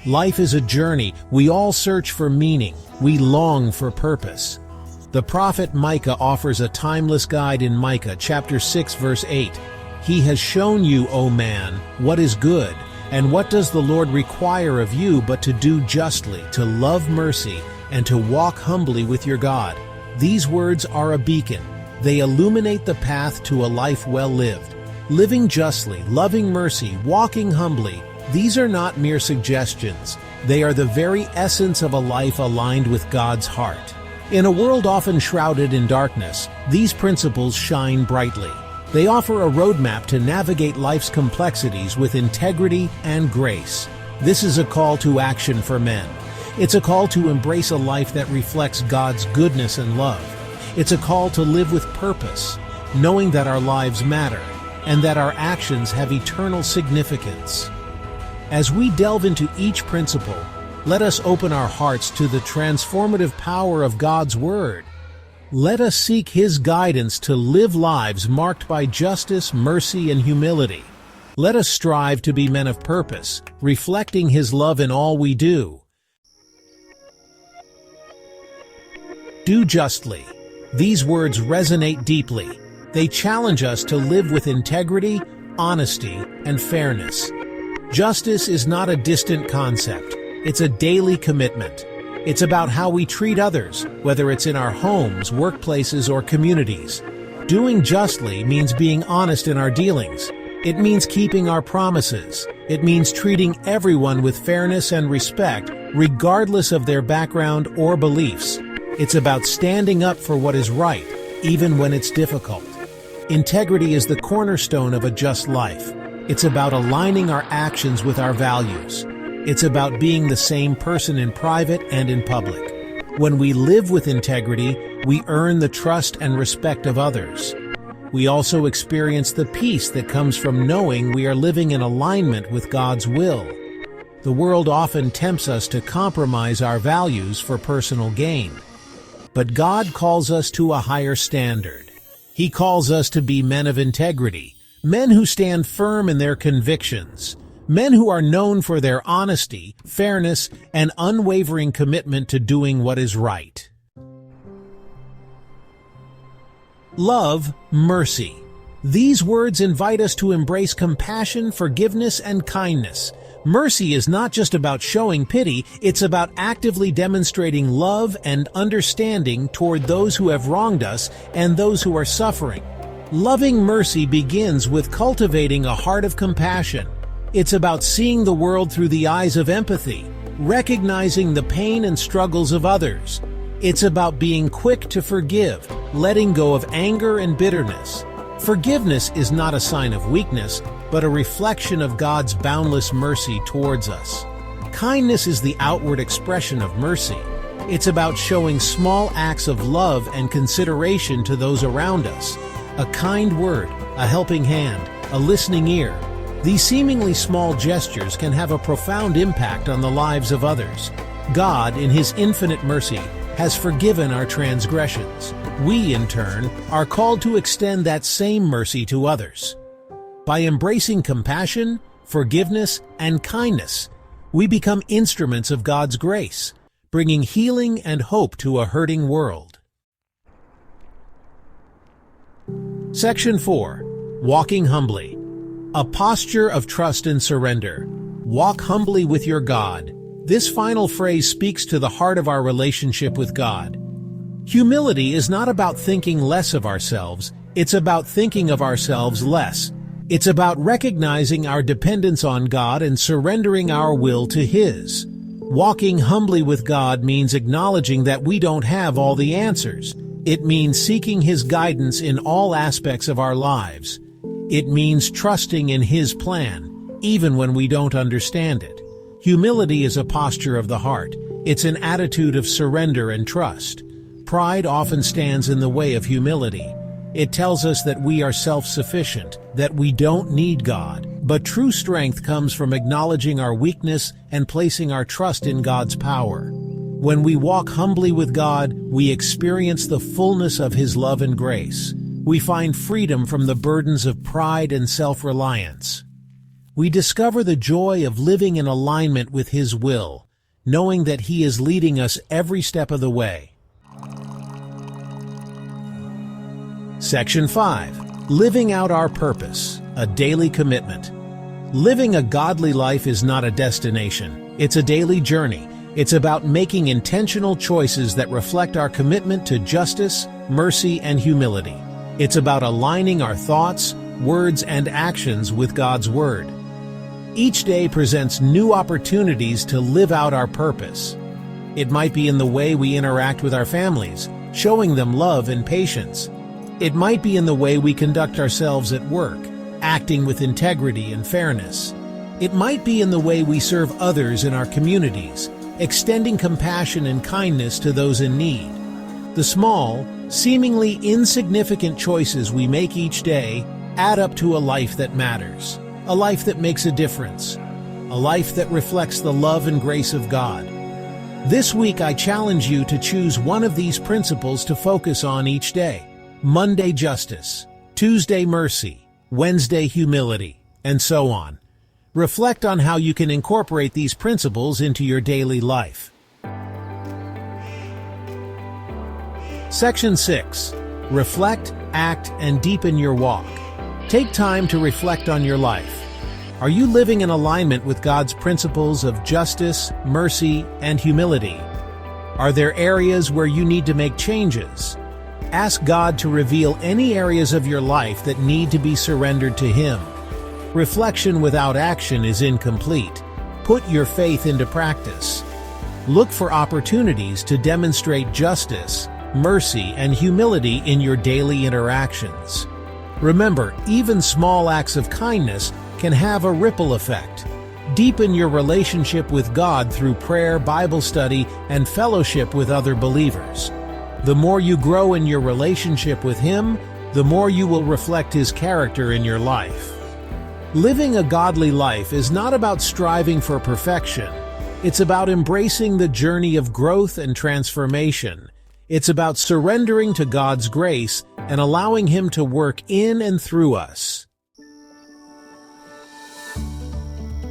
Life is a journey. We all search for meaning. We long for purpose. The prophet Micah offers a timeless guide in Micah chapter 6 verse 8. He has shown you, O man, what is good, and what does the Lord require of you but to do justly, to love mercy, and to walk humbly with your God. These words are a beacon. They illuminate the path to a life well lived. Living justly, loving mercy, walking humbly, these are not mere suggestions. They are the very essence of a life aligned with God's heart. In a world often shrouded in darkness, these principles shine brightly. They offer a roadmap to navigate life's complexities with integrity and grace. This is a call to action for men. It's a call to embrace a life that reflects God's goodness and love. It's a call to live with purpose, knowing that our lives matter and that our actions have eternal significance. As we delve into each principle, let us open our hearts to the transformative power of God's Word. Let us seek His guidance to live lives marked by justice, mercy, and humility. Let us strive to be men of purpose, reflecting His love in all we do. Do justly. These words resonate deeply. They challenge us to live with integrity, honesty, and fairness. Justice is not a distant concept. It's a daily commitment. It's about how we treat others, whether it's in our homes, workplaces, or communities. Doing justly means being honest in our dealings. It means keeping our promises. It means treating everyone with fairness and respect, regardless of their background or beliefs. It's about standing up for what is right, even when it's difficult. Integrity is the cornerstone of a just life. It's about aligning our actions with our values. It's about being the same person in private and in public. When we live with integrity, we earn the trust and respect of others. We also experience the peace that comes from knowing we are living in alignment with God's will. The world often tempts us to compromise our values for personal gain. But God calls us to a higher standard. He calls us to be men of integrity, men who stand firm in their convictions, men who are known for their honesty, fairness, and unwavering commitment to doing what is right. Love, mercy. These words invite us to embrace compassion, forgiveness, and kindness. Mercy is not just about showing pity, it's about actively demonstrating love and understanding toward those who have wronged us and those who are suffering. Loving mercy begins with cultivating a heart of compassion. It's about seeing the world through the eyes of empathy, recognizing the pain and struggles of others. It's about being quick to forgive, letting go of anger and bitterness. Forgiveness is not a sign of weakness, but a reflection of God's boundless mercy towards us. Kindness is the outward expression of mercy. It's about showing small acts of love and consideration to those around us. A kind word, a helping hand, a listening ear. These seemingly small gestures can have a profound impact on the lives of others. God, in His infinite mercy, has forgiven our transgressions. We, in turn, are called to extend that same mercy to others. By embracing compassion, forgiveness, and kindness, we become instruments of God's grace, bringing healing and hope to a hurting world. Section 4. Walking Humbly. A posture of trust and surrender. Walk humbly with your God. This final phrase speaks to the heart of our relationship with God. Humility is not about thinking less of ourselves, it's about thinking of ourselves less. It's about recognizing our dependence on God and surrendering our will to His. Walking humbly with God means acknowledging that we don't have all the answers. It means seeking His guidance in all aspects of our lives. It means trusting in His plan, even when we don't understand it. Humility is a posture of the heart. It's an attitude of surrender and trust. Pride often stands in the way of humility. It tells us that we are self-sufficient, that we don't need God. But true strength comes from acknowledging our weakness and placing our trust in God's power. When we walk humbly with God, we experience the fullness of His love and grace. We find freedom from the burdens of pride and self-reliance. We discover the joy of living in alignment with His will, knowing that He is leading us every step of the way. Section 5. Living out our purpose, a daily commitment. Living a godly life is not a destination, it's a daily journey. It's about making intentional choices that reflect our commitment to justice, mercy, and humility. It's about aligning our thoughts, words, and actions with God's Word. Each day presents new opportunities to live out our purpose. It might be in the way we interact with our families, showing them love and patience. It might be in the way we conduct ourselves at work, acting with integrity and fairness. It might be in the way we serve others in our communities, extending compassion and kindness to those in need. The small, seemingly insignificant choices we make each day add up to a life that matters, a life that makes a difference, a life that reflects the love and grace of God. This week I challenge you to choose one of these principles to focus on each day. Monday, justice; Tuesday, mercy; Wednesday, humility, and so on. Reflect on how you can incorporate these principles into your daily life. Section 6. Reflect, act, and deepen your walk. Take time to reflect on your life. Are you living in alignment with God's principles of justice, mercy, and humility? Are there areas where you need to make changes? Ask God to reveal any areas of your life that need to be surrendered to Him. Reflection without action is incomplete. Put your faith into practice. Look for opportunities to demonstrate justice, mercy, and humility in your daily interactions. Remember, even small acts of kindness can have a ripple effect. Deepen your relationship with God through prayer, Bible study, and fellowship with other believers. The more you grow in your relationship with Him, the more you will reflect His character in your life. Living a godly life is not about striving for perfection. It's about embracing the journey of growth and transformation. It's about surrendering to God's grace and allowing Him to work in and through us.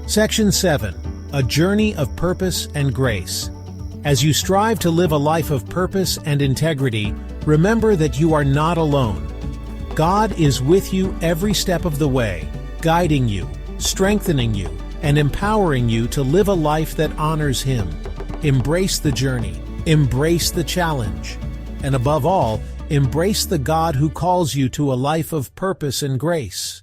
Section 7. A journey of purpose and grace. As you strive to live a life of purpose and integrity, remember that you are not alone. God is with you every step of the way, guiding you, strengthening you, and empowering you to live a life that honors Him. Embrace the journey, embrace the challenge, and above all, embrace the God who calls you to a life of purpose and grace.